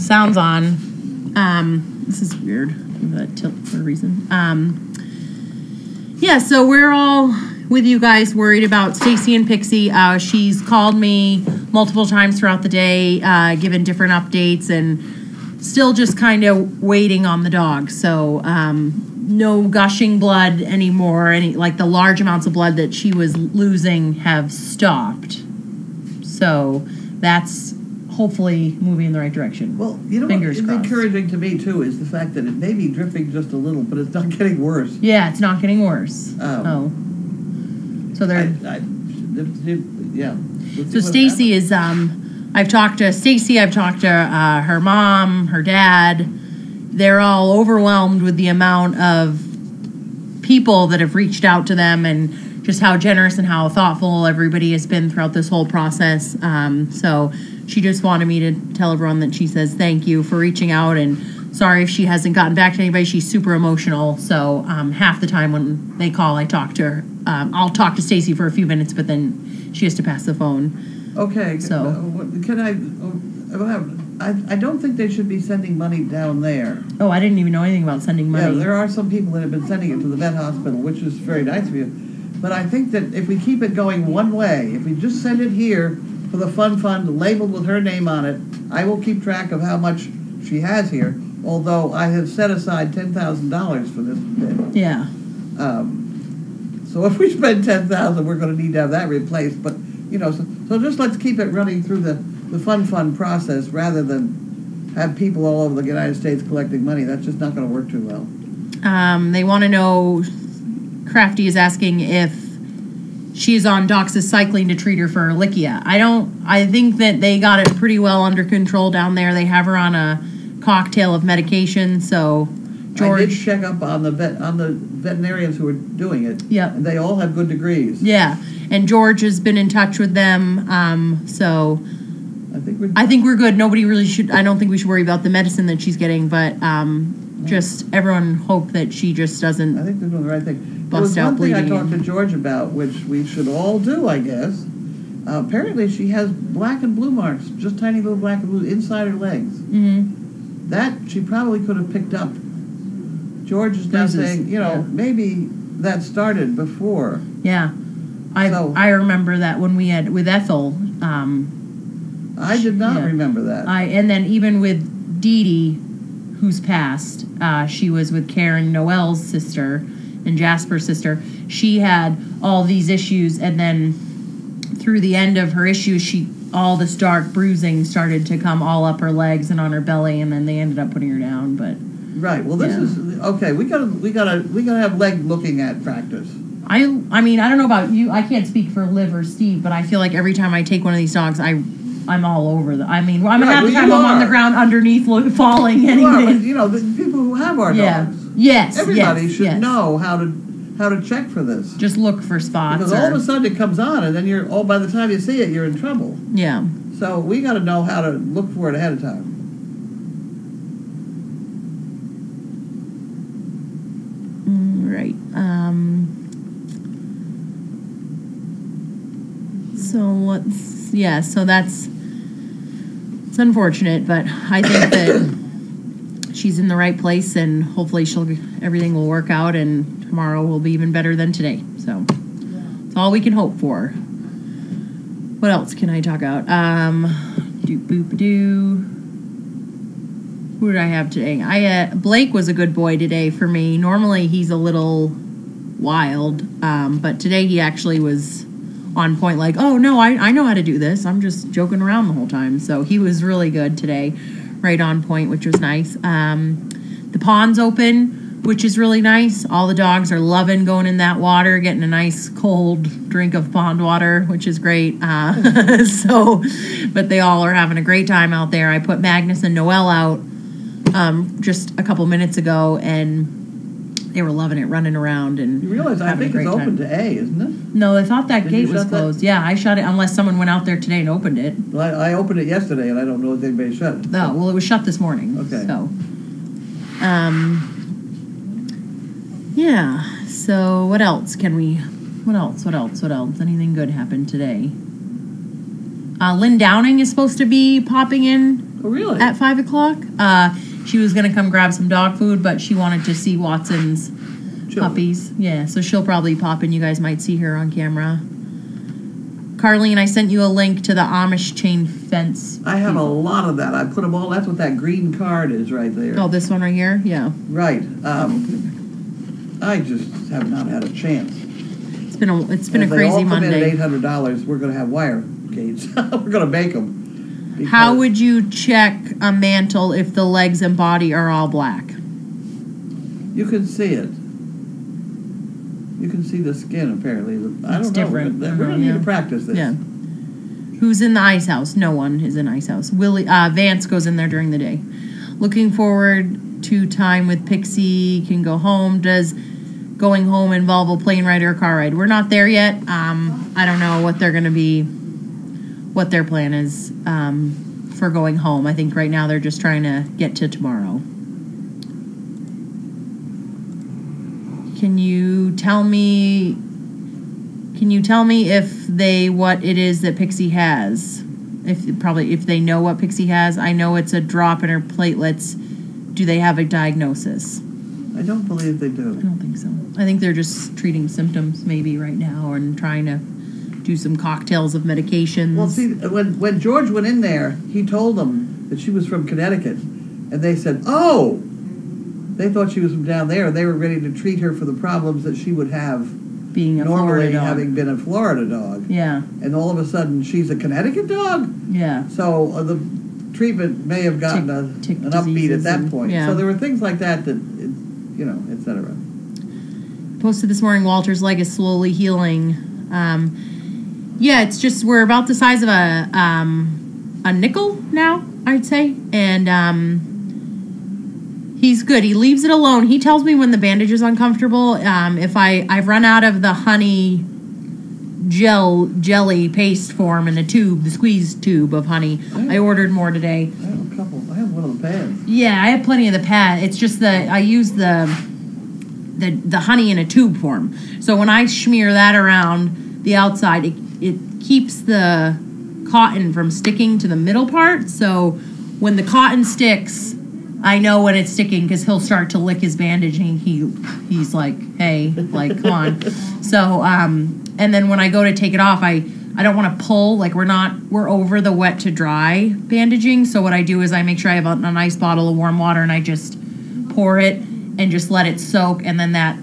sound's on. This is weird. That tilt for a reason. Yeah, so we're all with you guys worried about Stacy and Pixie. She's called me multiple times throughout the day, given different updates, and still just kind of waiting on the dog. So no gushing blood anymore. Like the large amounts of blood that she was losing have stopped. So that's hopefully moving in the right direction. Well, you know Fingers what's crossed. encouraging to me, too, is the fact that it may be dripping just a little, but it's not getting worse. Yeah, it's not getting worse. So they're... yeah. So Stacy is... I've talked to Stacy, I've talked to her mom, her dad. They're all overwhelmed with the amount of people that have reached out to them and just how generous and how thoughtful everybody has been throughout this whole process. So she just wanted me to tell everyone that she says thank you for reaching out, and sorry if she hasn't gotten back to anybody. She's super emotional, so half the time when they call, I talk to her. I'll talk to Stacy for a few minutes, but then she has to pass the phone. Okay. So can I don't think they should be sending money down there. Oh, I didn't even know anything about sending money. Yeah, there are some people that have been sending it to the vet hospital, which is very nice of you. But I think that if we keep it going one way, if we just send it here for the fund labeled with her name on it, I will keep track of how much she has here, although I have set aside $10,000 for this bit. Yeah. So if we spend $10,000, we're going to need to have that replaced. But, so just let's keep it running through the fund process rather than have people all over the United States collecting money. That's just not going to work too well. They want to know, Crafty is asking if she's on doxycycline to treat her for Ehrlichia. I think that they got it pretty well under control down there. They have her on a cocktail of medication, so George... I did check up on the veterinarians who are doing it. Yeah. And they all have good degrees. Yeah, and George has been in touch with them, so... I think we're good. Nobody really should... I don't think we should worry about the medicine that she's getting, but just everyone hope that she just doesn't... I think they're doing the right thing. Bust out bleeding. There was one thing I talked to George about, which we should all do, I guess. Apparently she has black and blue marks, just tiny little black and blue, inside her legs. Mm-hmm. That she probably could have picked up. George is now saying, maybe that started before. Yeah. I remember that when we had... With Ethel... I did not remember that. And then even with Dee Dee, who's passed, she was with Karen Noel's sister and Jasper's sister. She had all these issues, and then through the end of her issues, all this dark bruising started to come all up her legs and on her belly, and then they ended up putting her down. But right. Well, this is okay. We gotta have leg looking at practice. I mean, I don't know about you. I can't speak for Liv or Steve, but I feel like every time I take one of these dogs, I'm all over the... half the time I'm on the ground underneath falling. Anything. The people who have our dogs. Yes. Everybody should know how to check for this. Just look for spots. Because all of a sudden it comes on, and then by the time you see it, you're in trouble. Yeah. So we got to know how to look for it ahead of time. Right. So that's... It's unfortunate, but I think that she's in the right place, and hopefully everything will work out, and tomorrow will be even better than today. So it's all we can hope for. What else can I talk about? Who did I have today? Blake was a good boy today for me. Normally he's a little wild, but today he actually was on point, like, oh, no, I know how to do this. I'm just joking around the whole time. So he was really good today, right on point, which was nice. The pond's open, which is really nice. All the dogs are loving going in that water, getting a nice cold drink of pond water, which is great. But they all are having a great time out there. I put Magnus and Noelle out just a couple minutes ago, and they were loving it, running around and... You realize I think it's open to A, isn't it? No, I thought that gate was closed. Yeah, I shut it unless someone went out there today and opened it. Well, I opened it yesterday, and I don't know if anybody shut it. No, well, it was shut this morning. Okay. So, yeah. So what else can we... What else? Anything good happened today? Lynn Downing is supposed to be popping in Oh, really? at 5 o'clock. She was going to come grab some dog food, but she wanted to see Watson's puppies. Yeah, so she'll probably pop in. You guys might see her on camera. Carlene, I sent you a link to the Amish chain fence. I have a lot of that. I put them all. That's what that green card is right there. Oh, this one right here? Yeah. Right. I just have not had a chance. It's been a crazy Monday. They all come in at $800. We're going to have wire gates. We're going to make them. How would you check a mantle if the legs and body are all black? You can see it. You can see the skin, apparently. I don't know. Different. We're going to need to practice this. Yeah. Who's in the ice house? No one is in ice house. Vance goes in there during the day. Looking forward to time with Pixie. Can go home. Does going home involve a plane ride or a car ride? We're not there yet. I don't know what they're going to be, what their plan is for going home. I think right now they're just trying to get to tomorrow. Can you tell me what it is that Pixie has? If they know what Pixie has. I know it's a drop in her platelets. Do they have a diagnosis? I don't believe they do. I don't think so. I think they're just treating symptoms maybe right now and trying to do some cocktails of medications. Well, see, when George went in there, he told them that she was from Connecticut. And they said, oh, they thought she was from down there. And they were ready to treat her for the problems that she would have being a normally Florida dog. having been a Florida dog. Yeah. And all of a sudden, she's a Connecticut dog? Yeah. So the treatment may have gotten an upbeat at that point. Yeah. So there were things like that, et cetera. Posted this morning, Walter's leg is slowly healing. Yeah, it's just, we're about the size of a nickel now, I'd say. And he's good. He leaves it alone. He tells me when the bandage is uncomfortable. If I've run out of the honey jelly paste form in a tube, the squeeze tube of honey. I ordered more today. I have a couple. I have one of the pads. Yeah, I have plenty of the pad. It's just that I use the honey in a tube form. So when I smear that around the outside, it keeps the cotton from sticking to the middle part. So when the cotton sticks, I know when it's sticking because he'll start to lick his bandage and he's like, hey, like, come on. So, and then when I go to take it off, I don't want to pull, like we're over the wet to dry bandaging. So what I do is I make sure I have a nice bottle of warm water and I just pour it and just let it soak. And then that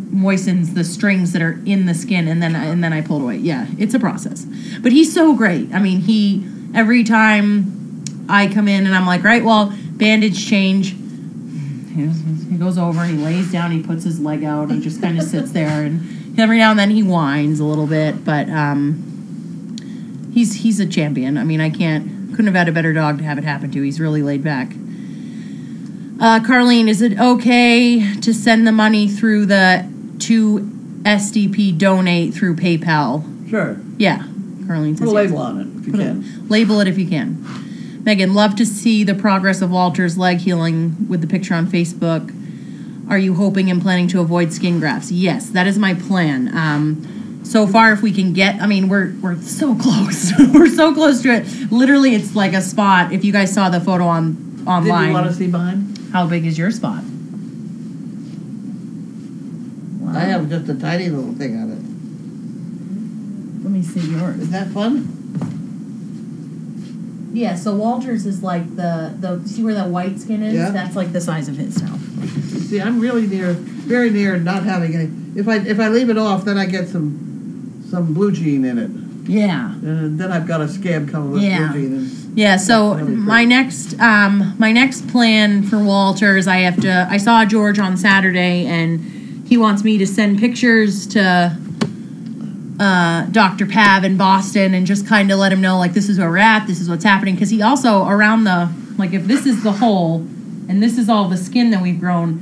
moistens the strings that are in the skin. And then I pull it away. Yeah, it's a process, but he's so great. I mean, every time I come in and I'm like, right, well, bandage change. He goes over, he lays down, he puts his leg out, and just kind of sits there. And every now and then he whines a little bit, but he's a champion. I mean, couldn't have had a better dog to have it happen to. He's really laid back. Carlene, is it okay to send the money through to SDP Donate through PayPal? Sure. Yeah. Carlene says put a label on it if you can. Label it if you can. Megan, love to see the progress of Walter's leg healing with the picture on Facebook. Are you hoping and planning to avoid skin grafts? Yes, that is my plan. So far, if we can get, we're so close. We're so close to it. Literally, it's like a spot. If you guys saw the photo online. Did you want to see mine? How big is your spot? Wow. I have just a tiny little thing on it. Let me see yours. Is that fun? Yeah, so Walter's is like the see where that white skin is? Yeah. That's like the size of his now. See, I'm really very near not having any. If I leave it off, then I get some blue jean in it. Yeah. And then I've got a scab coming with blue jean. Yeah, so really my next plan for Walter is I saw George on Saturday and he wants me to send pictures to Dr. Pav in Boston and just kind of let him know, like, this is where we're at, this is what's happening. Because he also, around if this is the hole and this is all the skin that we've grown,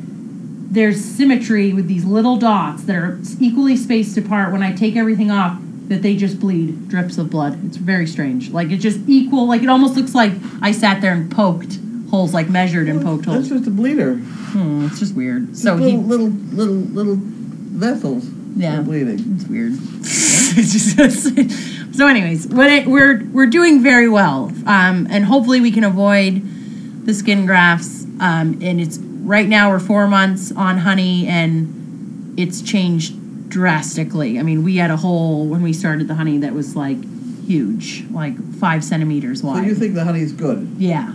there's symmetry with these little dots that are equally spaced apart. When I take everything off, that they just bleed drips of blood. It's very strange. Like, it's just equal. Like, it almost looks like I sat there and poked holes, like measured and poked holes. That's just a bleeder. It's just weird. Just so little vessels. Yeah, bleeding. It's weird. It's just So anyways, we're doing very well. And hopefully we can avoid the skin grafts. And it's right now we're 4 months on honey and it's changed drastically. I mean, we had a hole when we started the honey that was like huge, like 5 centimeters wide. So you think the honey's good? Yeah.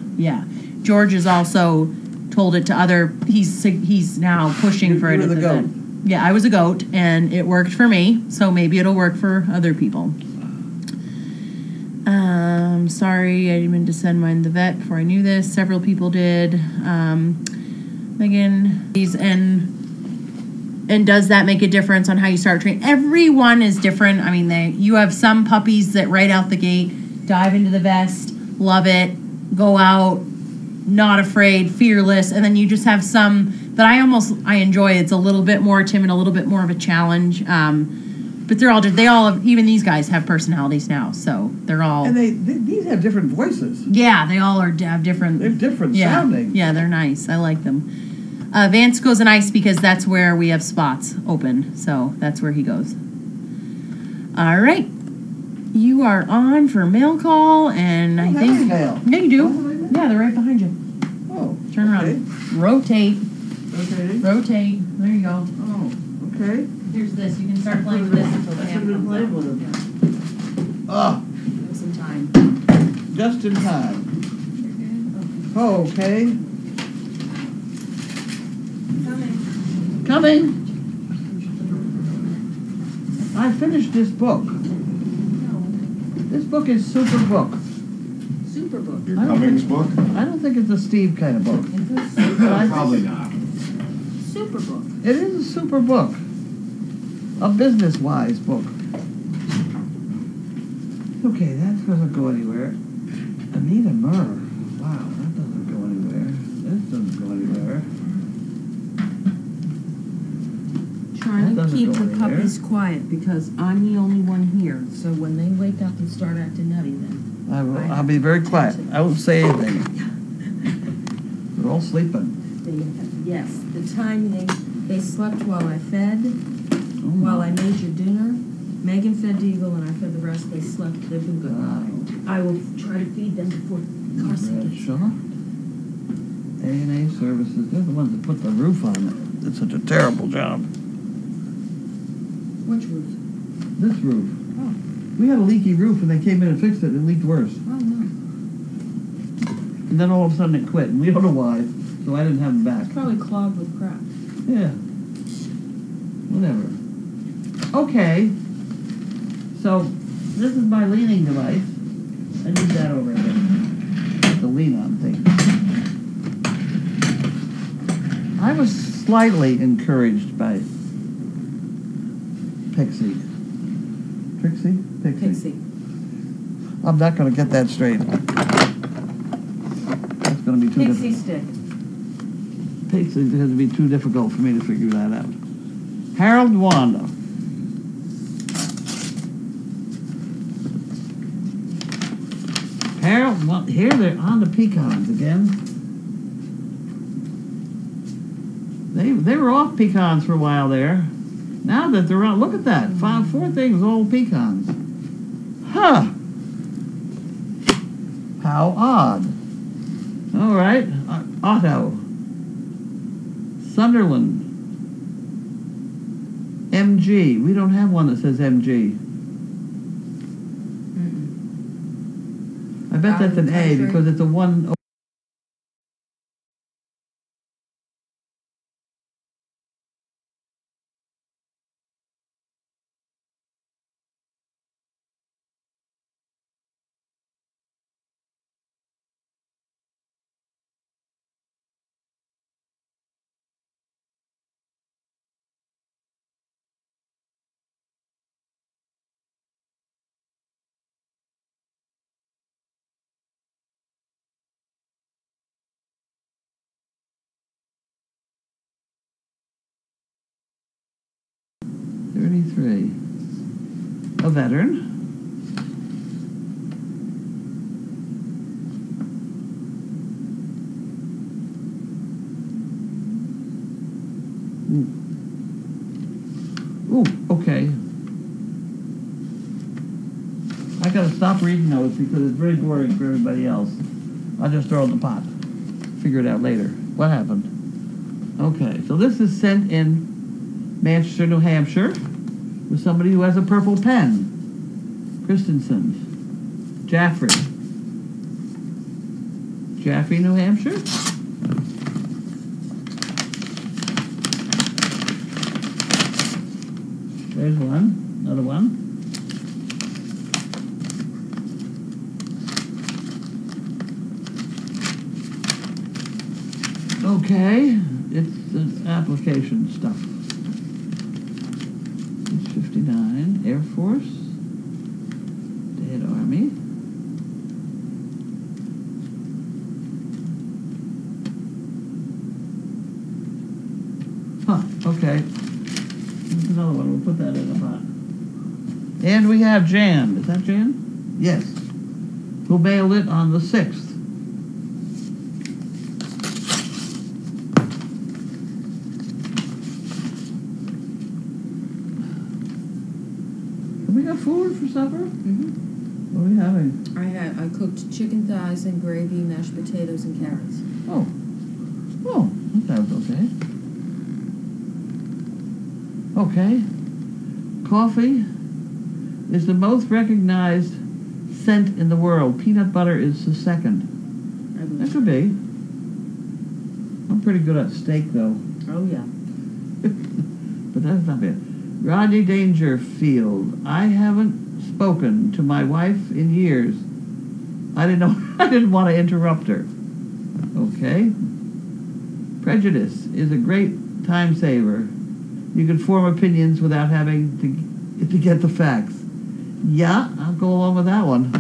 George has also told it to other. He's now pushing for it. You were the goat. Yeah, I was a goat, and it worked for me. So maybe it'll work for other people. Sorry, I didn't mean to send mine to the vet before I knew this. Several people did. Again, and does that make a difference on how you start training? Everyone is different. I mean, you have some puppies that right out the gate dive into the vest, love it, go out, not afraid, fearless, and then you just have some that I enjoy. It's a little bit more timid, a little bit more of a challenge. But they all have, even these guys have personalities now, so they're all. And these have different voices. Yeah, they all have different. They're different sounding. Yeah, they're nice. I like them. Vance goes in ice because that's where we have spots open, so that's where he goes. All right, you are on for mail call, and I think mail. Yeah, you do. Oh, Yeah, they're right behind you. Oh, Turn around. Rotate. Okay. Rotate. There you go. Oh, okay. Here's this. You can start playing with this until the hand comes playing out. with them. Yeah. Oh, Have some time. just in time. Oh, okay. Coming. I finished this book. This book is super book. Super book. Your Cummings book? I don't think it's a Steve kind of book. Probably not. Super book. It is a super book. A business-wise book. Okay, that doesn't go anywhere. Anita Murr. Wow, that doesn't go anywhere. This doesn't go anywhere. Trying That to doesn't keep go the anywhere. puppies quiet because I'm the only one here. So when they wake up and start acting nutty, then I'll be very quiet. I won't say anything. They're all sleeping. yes, the time they slept while I fed, Oh, while I made your dinner. Megan fed Deagle and I fed the rest. They slept. They've been good. Wow. I will try to feed them before Carson gets Bradshaw. A&A Services. They're the ones that put the roof on it. Did such a terrible job. Which roof? This roof. Oh. We had a leaky roof and they came in and fixed it and it leaked worse. Oh no. And then all of a sudden it quit and we don't know why. So I didn't have them back. It's probably clogged with crap. Yeah. Whatever. Okay. So this is my leaning device. I need that over here. The lean on thing. I was slightly encouraged by Pixie. Trixie? Pixie. I'm not going to get that straight. That's going to be too Pixie difficult. stick. Pixie is going to be too difficult for me to figure that out. Harold Wanda. Harold, well, here they're on the pecans again. They were off pecans for a while there. Now that they're on, look at that. 4 things, all pecans. Huh. How odd. All right. Otto. Sunderland. MG. We don't have one that says MG. I bet Out that's of an the A country? because it's a 1. .33. A veteran. Ooh, okay. I gotta stop reading those because it's very boring for everybody else. I'll just throw it in the pot. Figure it out later. What happened? Okay, so this is sent in Manchester, New Hampshire, with somebody who has a purple pen. Christensen's. Jaffrey, New Hampshire. There's one. Another one. Okay, it's application stuff. It's 59, Air Force, Dead Army. Huh, okay. There's another one, we'll put that in the pot. And we have Jan, is that Jan? Yes. Who mailed it on the 6th. Have we got food for supper? Mm-hmm. What are we having? I cooked chicken thighs and gravy, mashed potatoes and carrots. Oh, that sounds okay. Okay. Coffee is the most recognized scent in the world. Peanut butter is the second. That could be. I'm pretty good at steak, though. Oh, yeah. But that's not bad. Rodney Dangerfield. I haven't spoken to my wife in years. I didn't want to interrupt her. Okay. Prejudice is a great time saver. You can form opinions without having to get the facts. Yeah, I'll go along with that one.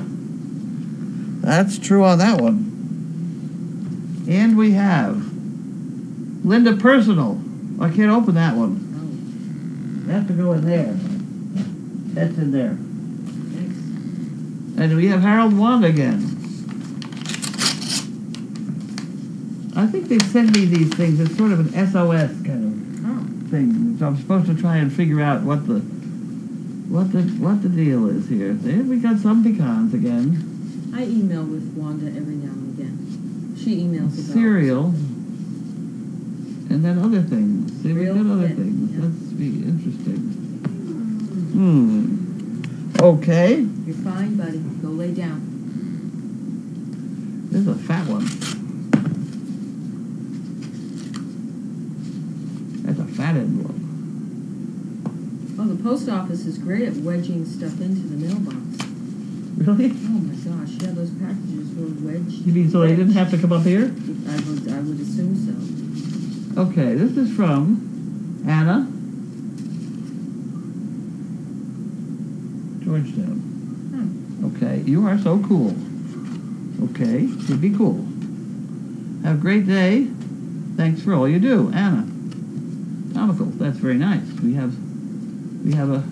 That's true on that one. And we have Linda Personal. I can't open that one. They have to go in there. That's in there. Thanks. And we have Harold Wand again. I think they send me these things. It's sort of an SOS kind of thing. So I'm supposed to try and figure out what the deal is here. There we got some pecans again. I email with Wanda every now and again. She emails about Cereal. And then other things. See, we Real got other fit, things. yeah. Let's be interesting. Okay. You're fine, buddy. Go lay down. This is a fat one. That's a fat envelope. Oh, the post office is great at wedging stuff into the mailbox. Really? Oh my gosh, yeah, those packages were wedged. You mean so they didn't have to come up here? I would assume so. Okay, this is from Anna, Georgetown. Okay, you are so cool. Okay, to be cool. Have a great day. Thanks for all you do, Anna. Comical. That's very nice. We have a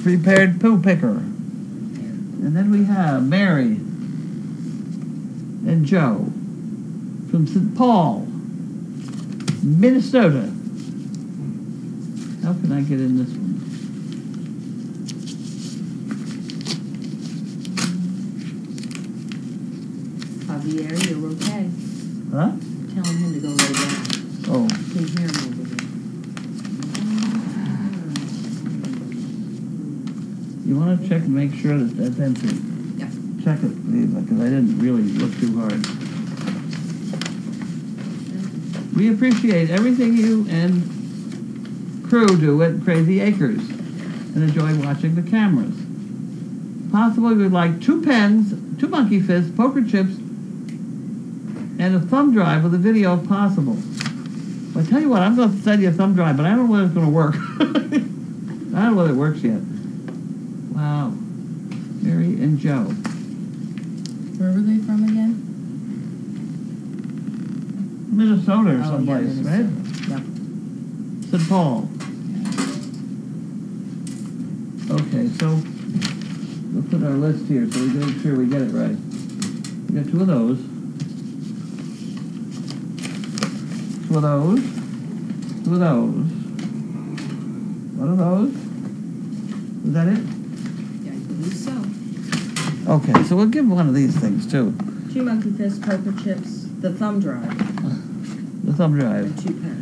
prepared poo picker, and then we have Mary and Joe from St. Paul, Minnesota. How can I get in this one? Javier, you're okay. Huh? Telling him to go lay down. Oh. You can hear him over there. You want to check and make sure that that's empty? Yeah. Check it, please, because I didn't really look too hard. We appreciate everything you and crew do at Crazy Acres and enjoy watching the cameras. Possibly we'd like 2 pens, 2 monkey fists, poker chips, and a thumb drive with a video if possible. Well, I tell you what, I'm going to send you a thumb drive, but I don't know whether it's going to work. I don't know whether it works yet. Wow. Mary and Joe. Where were they from again? Minnesota or Oh, someplace, yeah, right? Yep. St. Paul. Okay, so we'll put our list here so we make sure we get it right. We got 2 of those. 2 of those. 2 of those. 1 of those. Is that it? Yeah, I believe so. Okay, so we'll give him one of these things too. 2 Monkey Fist poker chips, the thumb drive, The thumb drive. and 2 pens.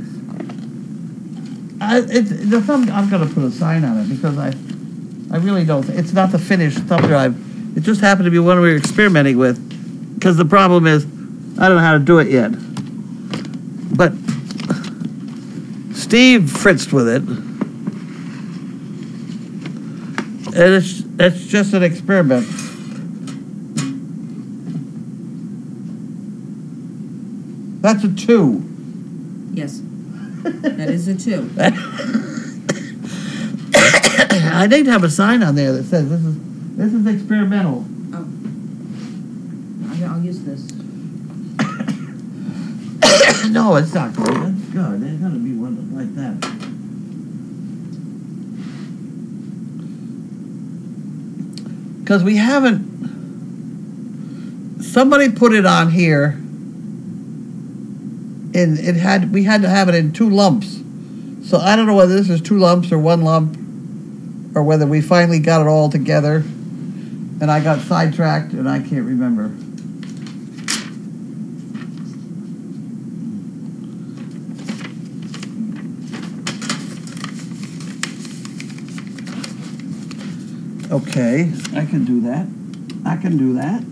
The thumb. I'm gonna put a sign on it because I really don't. It's not the finished thumb drive. It just happened to be one we were experimenting with. Because the problem is, I don't know how to do it yet. But Steve fritzed with it, and it's just an experiment. That's a 2. Yes, that is a 2. I need to have a sign on there that says this is experimental. Oh, I'll use this. No, it's not good. That's good. There's gotta be one like that. Because we haven't. Somebody put it on here. And we had to have it in 2 lumps. So I don't know whether this is 2 lumps or 1 lump, or whether we finally got it all together. And I got sidetracked, and I can't remember. Okay, I can do that. I can do that.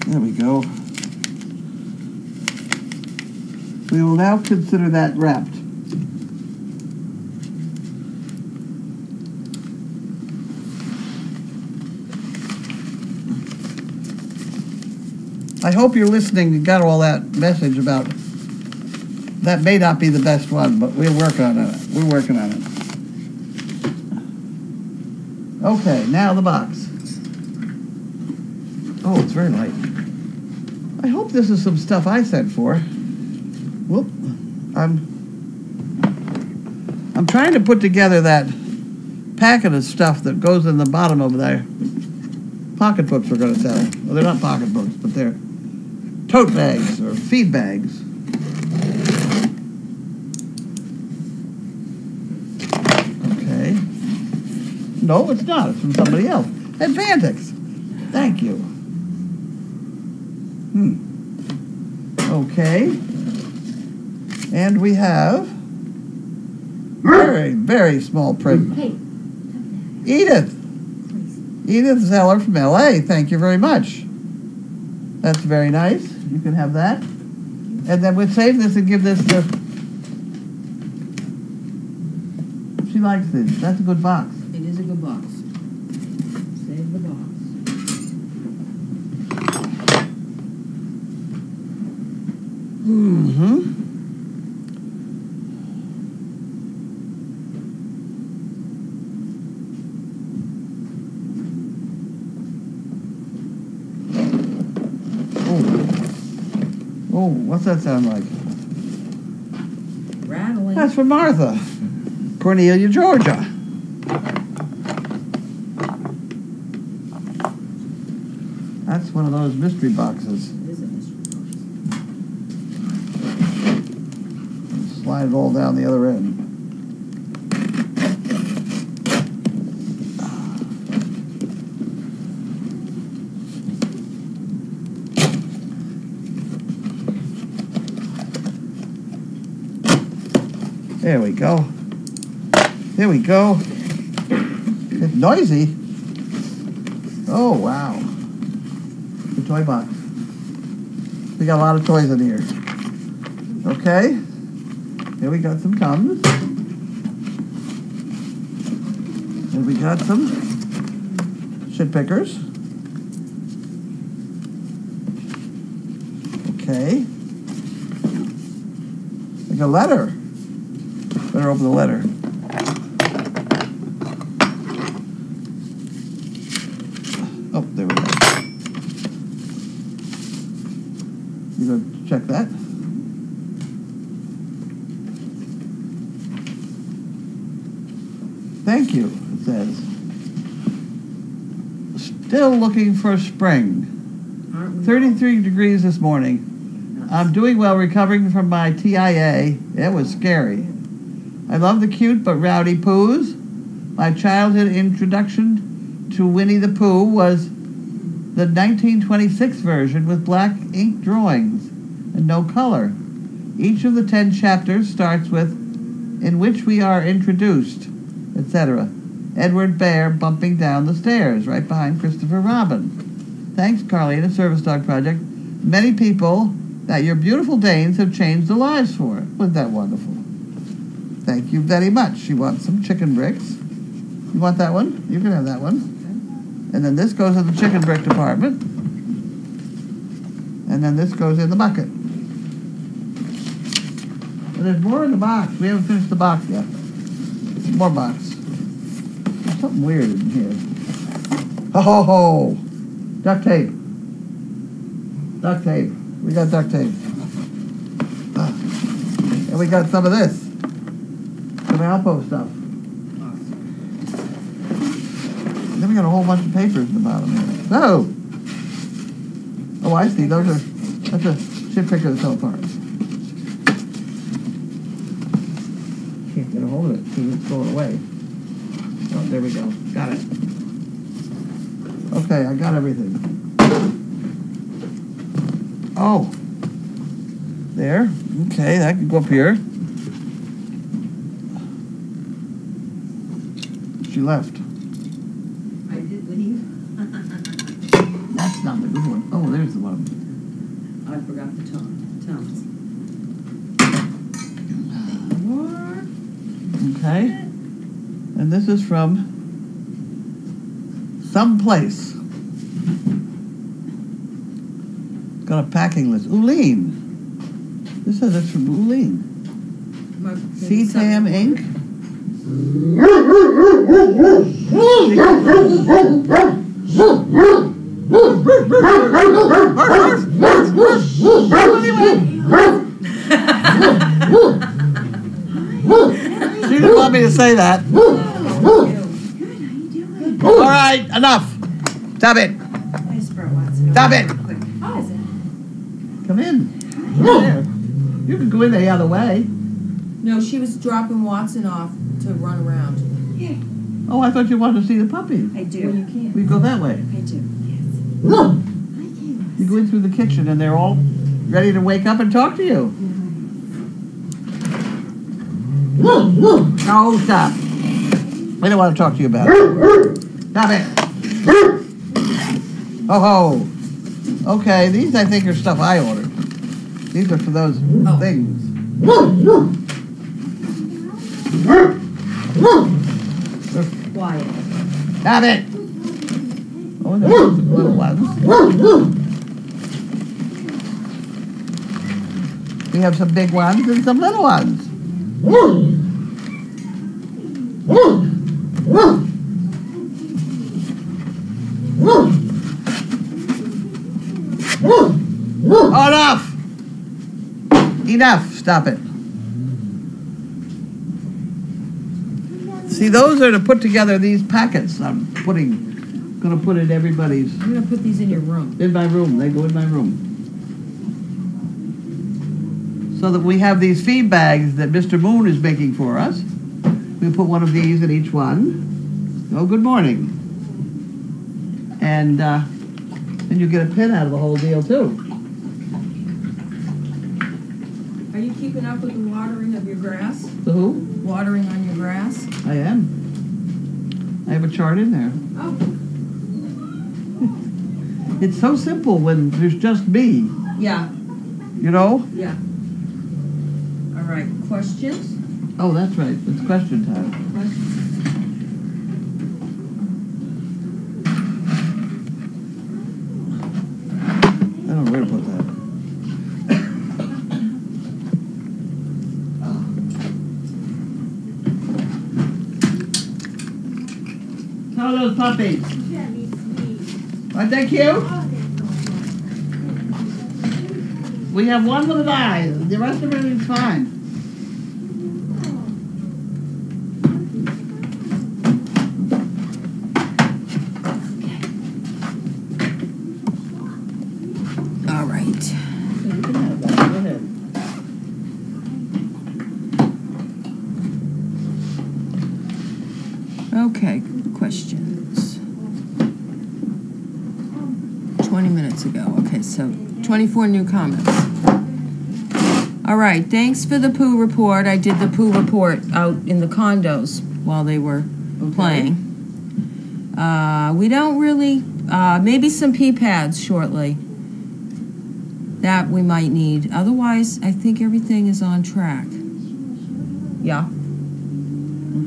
There we go. We will now consider that wrapped. I hope you're listening and got all that message about that may not be the best one, but we're working on it. We're working on it. Okay, now the box. Oh, it's very light. I hope this is some stuff I sent for. Whoop. I'm trying to put together that packet of stuff that goes in the bottom of their pocketbooks we're going to sell. Well, they're not pocketbooks, but they're tote bags or feed bags. Okay. No, it's not. It's from somebody else. Advantix. Thank you. Okay. And we have very, very small print. Hey. Edith. Edith Zeller from LA. Thank you very much. That's very nice. You can have that. And then we'll save this and give this to... She likes this. That's a good box. It is a good box. Save the box. Mm-hmm. Oh, what's that sound like? Rattling. That's from Martha. Cornelia, Georgia. That's one of those mystery boxes. It is a mystery box. Slide it all down the other end. There we go. There we go. It's noisy. Oh, wow. The toy box. We got a lot of toys in here. Okay. Here we got some Tums. And we got some shit pickers. Okay. Like a letter. Better open the letter. Oh, there we go. You go check that. Thank you, it says. Still looking for spring. Aren't we? 33 degrees this morning. I'm doing well recovering from my TIA. It was scary. I love the cute but rowdy Poos. My childhood introduction to Winnie the Pooh was the 1926 version with black ink drawings and no color. Each of the 10 chapters starts with, in which we are introduced, etc. Edward Bear bumping down the stairs, right behind Christopher Robin. Thanks, Carlene, a Service Dog Project. Many people that your beautiful Danes have changed their lives for. Wasn't that wonderful? Thank you very much. She wants some chicken bricks. You want that one? You can have that one. And then this goes in the chicken brick department. And then this goes in the bucket. And there's more in the box. We haven't finished the box yet. More box. There's something weird in here. Ho ho ho! Duct tape. Duct tape. We got duct tape. And we got some of this. Some Alpo stuff. And then we got a whole bunch of papers in the bottom here. Oh! Oh, I see. Those are, that's a chip picker that fell apart. Can't get a hold of it because it's going away. Oh, there we go. Got it. Okay, I got everything. Oh. There. Okay, that can go up here. She left. I did leave. That's not the good one. Oh, there's the one. I forgot the Tums. Okay. And this is from someplace. Got a packing list. Uline. This says it's from Uline. CTAM Inc. She didn't want me to say that. All right, enough. Stop it. Stop it. Come in. There. You can go in the other way. No, she was dropping Watson off to run around. Yeah, Oh, I thought you wanted to see the puppy. I do. Well, you can't. We go that way. I do. Yes. You go in through the kitchen and they're all ready to wake up and talk to you. No, stop. I don't want to talk to you about it. Stop it. Oh ho. Okay, these I think are stuff I ordered. These are for those things. Quiet. Stop it. Oh, there's some little ones. We have some big ones and some little ones. Oh, enough! Enough! Stop it. See, those are to put together these packets. I'm gonna put in everybody's. I'm gonna put these in your room. In my room. They go in my room. So that we have these feed bags that Mr. Moon is making for us. We put one of these in each one. Oh, good morning. And then you get a pin out of the whole deal too. Are you keeping up with the watering of your grass? The who? Watering on your grass? I am. I have a chart in there. Oh. It's so simple when there's just me, Yeah. you know? Yeah. All right. Questions? Oh, that's right. It's question time. Questions? I don't know where to put that. How are those puppies? Aren't they cute? We have one with an eye. The rest of everything's fine. right. You can have that. Go ahead. Okay, questions. 20 minutes ago. Okay, so 24 new comments. All right, thanks for the poo report. I did the poo report out in the condos while they were playing. We don't really, maybe some pee pads shortly. That we might need. Otherwise, I think everything is on track. Yeah.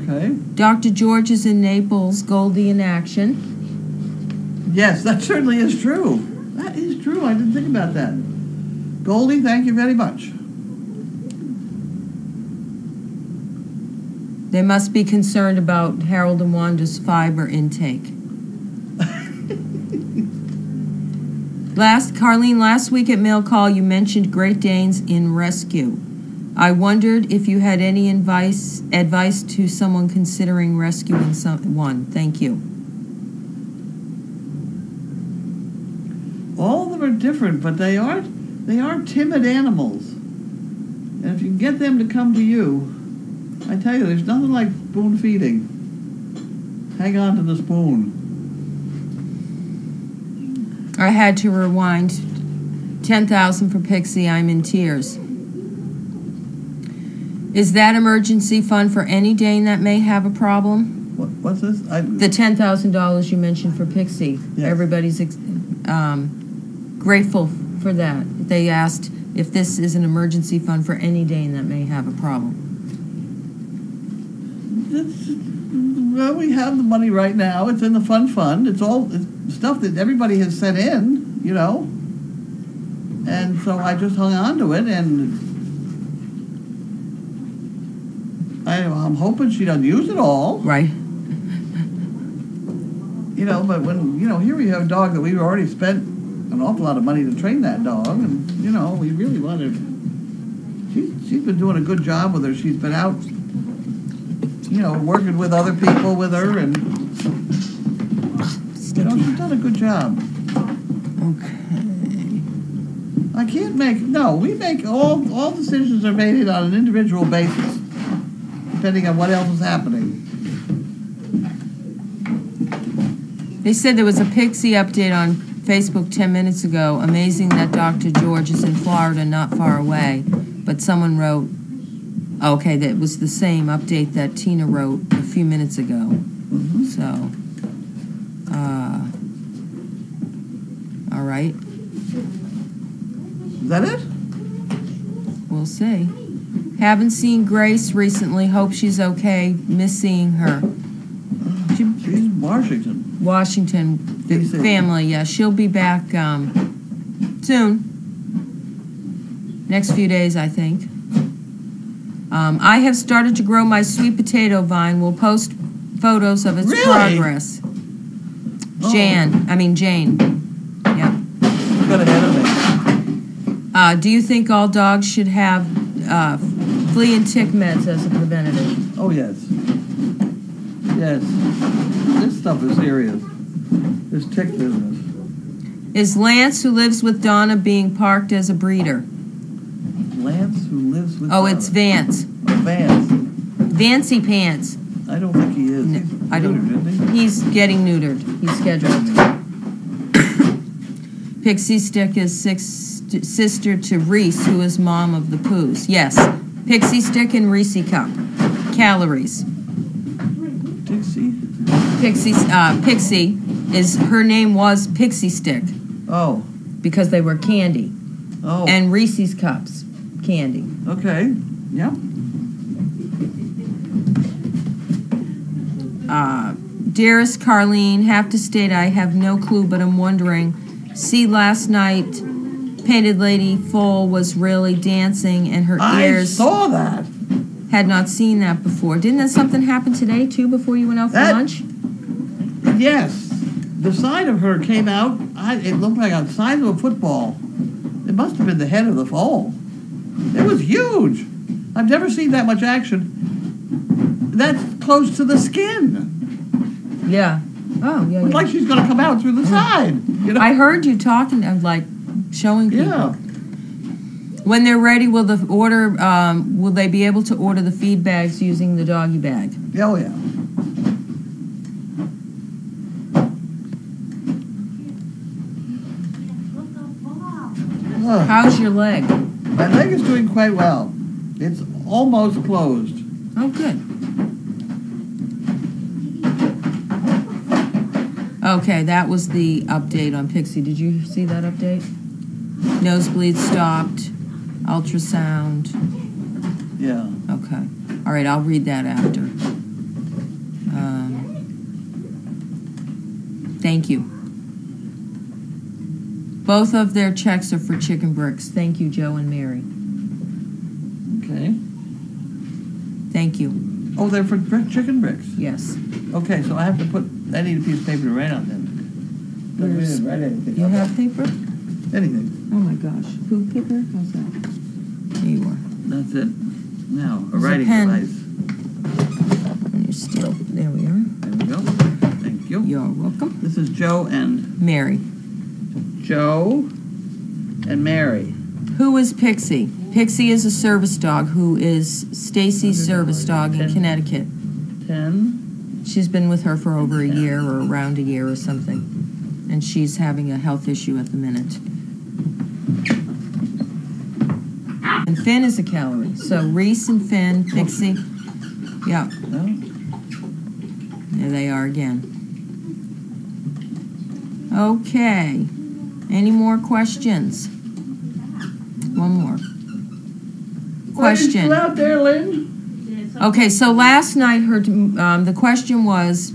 Okay. Dr. George is in Naples, Goldie in action. Yes, that certainly is true. That is true. I didn't think about that. Goldie, thank you very much. They must be concerned about Harold and Wanda's fiber intake. Carlene, last week at Mail Call, you mentioned Great Danes in rescue. I wondered if you had any advice to someone considering rescuing one. Thank you. All of them are different, but they are timid animals. And if you can get them to come to you, I tell you, there's nothing like spoon feeding. Hang on to the spoon. I had to rewind. 10,000 for Pixie. I'm in tears. Is that emergency fund for any Dane that may have a problem? What's this? The $10,000 you mentioned for Pixie. Yes. Everybody's grateful for that. They asked if this is an emergency fund for any Dane that may have a problem. Well, we have the money right now. It's in the fund. It's stuff that everybody has sent in, you know. And so I just hung on to it, and I'm hoping she doesn't use it all. Right. You know, but when, you know, here we have a dog that we've already spent an awful lot of money to train that dog, and, you know, we really want to... She's been doing a good job with her. She's been out, you know, working with other people with her, and, you know, she's done a good job. Okay. I can't make... No, we make... All decisions are made on an individual basis, depending on what else is happening. They said there was a Pixie update on Facebook 10 minutes ago. Amazing that Dr. George is in Florida, not far away. But someone wrote, okay, that was the same update that Tina wrote a few minutes ago. Mm-hmm. So, all right. Is that it? We'll see. Haven't seen Grace recently. Hope she's okay. Miss seeing her. She's in Washington. Washington DC. family, yeah. She'll be back soon. Next few days, I think. I have started to grow my sweet potato vine. We'll post photos of its progress. Oh. Jane. Yeah. You got ahead of me. Do you think all dogs should have flea and tick meds as a preventative? Oh, yes. Yes. This stuff is serious. This tick business. Is Lance, who lives with Donna, being parked as a breeder? Lance, who lives with... Oh, it's Vance. Oh, Vance. Vancy Pants. I don't think he is. No, He's I don't. neutered, isn't he? He's getting neutered. He's scheduled. Pixie Stick is sister to Reese, who is mom of the Poos. Yes. Pixie Stick and Reese Cup. Calories. Dixie? Pixie is, her name was Pixie Stick Oh. because they were candy. Oh. And Reese's Cups, candy. Okay. Yeah. Dearest Carlene, have to state I have no clue, but I'm wondering. See, last night, Painted Lady Full was really dancing, and her ears... I saw that. Had not seen that before. Didn't that something happen today, too, before you went out for lunch? Yes. The side of her came out. It looked like a side of a football. It must have been the head of the fall. It was huge. I've never seen that much action. That's close to the skin. Yeah. Oh, yeah, It's like she's going to come out through the side. You know? I heard you talking. I'm like, showing people. Yeah. When they're ready, will the order? Will they be able to order the feed bags using the doggy bag? Oh, yeah. How's your leg? My leg is doing quite well. It's almost closed. Oh, good. Okay, that was the update on Pixie. Did you see that update? Nosebleed stopped. Ultrasound. Yeah. Okay. All right, I'll read that after. Thank you. Both of their checks are for chicken bricks. Thank you, Joe and Mary. Okay. Thank you. Oh, they're for chicken bricks. Yes. Okay, so I have to put. I need a piece of paper to write on them. But we didn't write anything. You have paper? Anything. Oh my gosh. Food paper? How's that? There you are. That's it. Now, a There's a writing pen. device. And you're still. There we are. There we go. Thank you. You're welcome. This is Joe and Mary. Joe and Mary. Who is Pixie? Pixie is a service dog who is Stacy's service dog in Connecticut. 10. She's been with her for over a year or around a year or something. And she's having a health issue at the minute. And Finn is a calorie. So Reese and Finn, Pixie. Yeah. No? There they are again. Okay. Any more questions? One more. Question. Still out there, Lynn? Okay, so last night the question was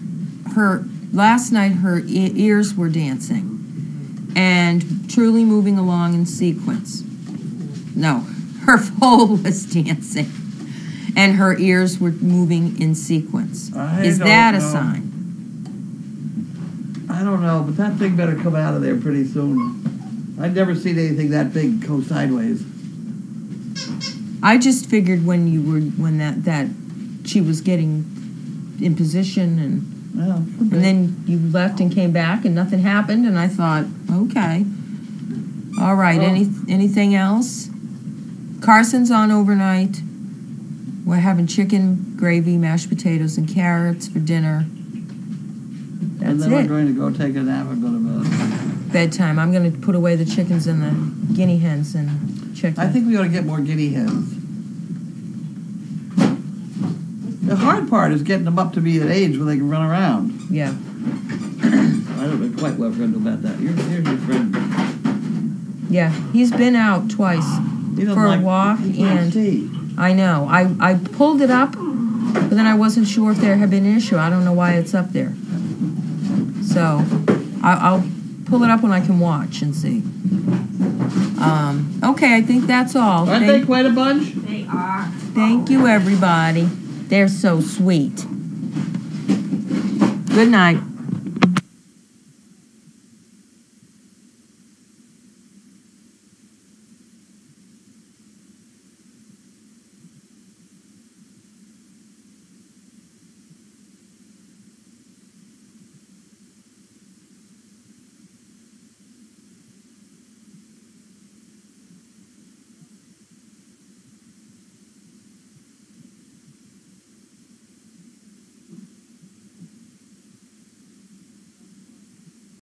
last night her ears were dancing and truly moving along in sequence. No, her foal was dancing and her ears were moving in sequence. Is that a sign? I don't know, but that thing better come out of there pretty soon. I've never seen anything that big go sideways. I just figured when that she was getting in position and then you left and came back and nothing happened and I thought, okay. All right, anything else? Carson's on overnight. We're having chicken, gravy, mashed potatoes, and carrots for dinner. That's and then it. we're going to go take a nap and go to bed. Bedtime. I'm going to put away the chickens and the guinea hens and chicken. I think we ought to get more guinea hens. The hard part is getting them up to be at age where they can run around. Yeah. I don't know quite what we're going to do about that. Here's your friend. Yeah, he's been out twice for a walk and see. I know. I pulled it up, but then I wasn't sure if there had been an issue. I don't know why it's up there. So I'll pull it up when I can watch and see. Okay, I think that's all. Aren't they quite a bunch? They are. Thank you, everybody. They're so sweet. Good night.